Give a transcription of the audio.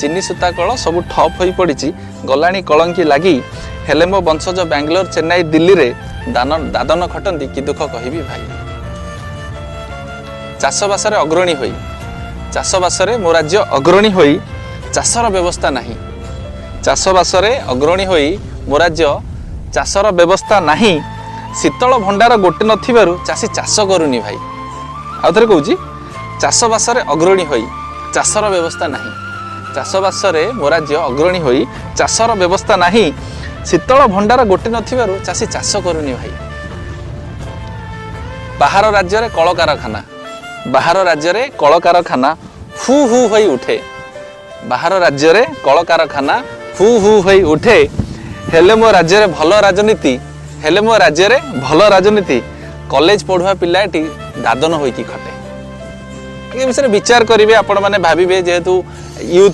चीनी सूता कल सब ठप हो पड़ी गलाणी कलंकी लगी हेले मो वंशज बेंगलोर चेन्नई दिल्ली रे दादन खटंती कि दुख कहबी भाई। चाषबास अग्रणी होई चाषबास मो राज्य अग्रणी होई चाषर व्यवस्था नहीं चाषबास अग्रणी होई मो राज्य चाषर व्यवस्था नहीं शीतल भंडार गोटे नथिबारु चाषी चाष करूनी भाई। आउ थरे कहूची चाषबास अग्रणी होई चाषर व्यवस्था नहीं चाषबास मो राज्य अग्रणी होई चाषर व्यवस्था नहीं शीतल भंडार गोटे नथिबारु चाषी चाष करूनी भाई। बाहर राज्य रे कलकारखाना बाहर राज्य रे कलकारखाना हु हु होई उठे बाहर राज्य रे कलकारखाना हु हु होई उठे हेले मो राज्य रे भल राजनीति हेले मो राज्य रे भल राजनीति कॉलेज पढ़ुआ पिलाटी दादन होई की खटे। ए विषय विचार करिवे आपण माने भाबिबे जेहेतु यूथ